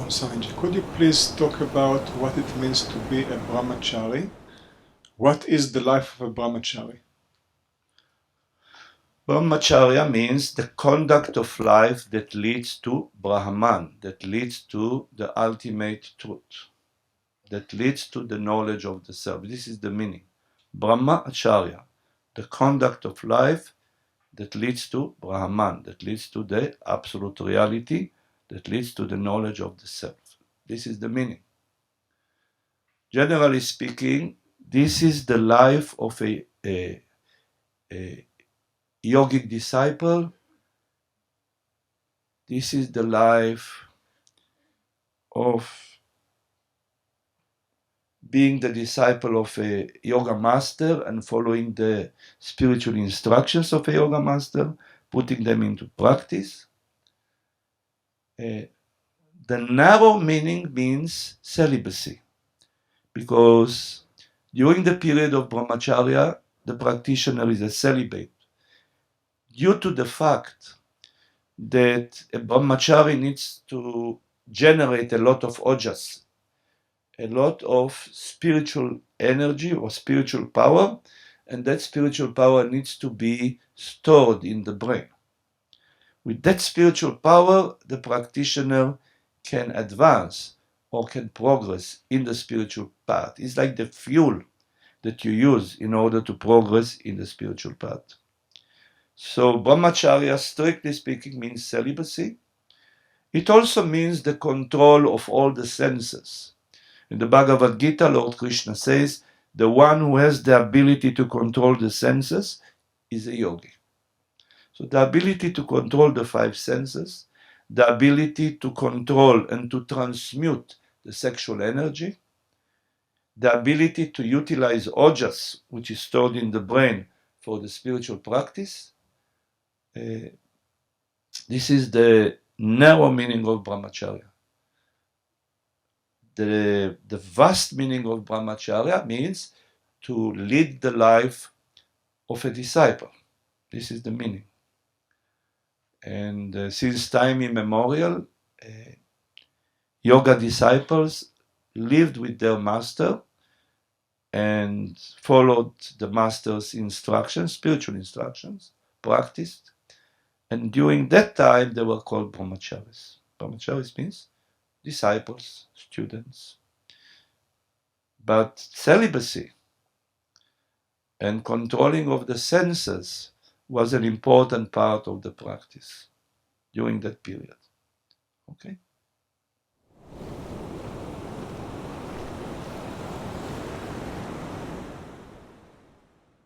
Swamiji, could you please talk about what it means to be a Brahmachari? What is the life of a Brahmachari? Brahmacharya means the conduct of life that leads to Brahman, that leads to the ultimate truth, that leads to the knowledge of the self. This is the meaning. Brahmacharya, the conduct of life that leads to Brahman, that leads to the absolute reality, that leads to the knowledge of the self. This is the meaning. Generally speaking, this is the life of a yogic disciple. This is the life of being the disciple of a yoga master and following the spiritual instructions of a yoga master, putting them into practice. The narrow meaning means celibacy, because during the period of Brahmacharya, the practitioner is a celibate. Due to the fact that a Brahmachari needs to generate a lot of ojas, a lot of spiritual energy or spiritual power, and that spiritual power needs to be stored in the brain. With that spiritual power, the practitioner can advance or can progress in the spiritual path. It's like the fuel that you use in order to progress in the spiritual path. So Brahmacharya, strictly speaking, means celibacy. It also means the control of all the senses. In the Bhagavad Gita, Lord Krishna says, the one who has the ability to control the senses is a yogi. So the ability to control the five senses, the ability to control and to transmute the sexual energy, the ability to utilize ojas, which is stored in the brain for the spiritual practice. This is the narrow meaning of Brahmacharya. The vast meaning of Brahmacharya means to lead the life of a disciple. This is the meaning. And since time immemorial, yoga disciples lived with their master and followed the master's instructions, spiritual instructions, practiced. And during that time, they were called Brahmacharis. Brahmacharis means disciples, students. But celibacy and controlling of the senses was an important part of the practice during that period. Okay?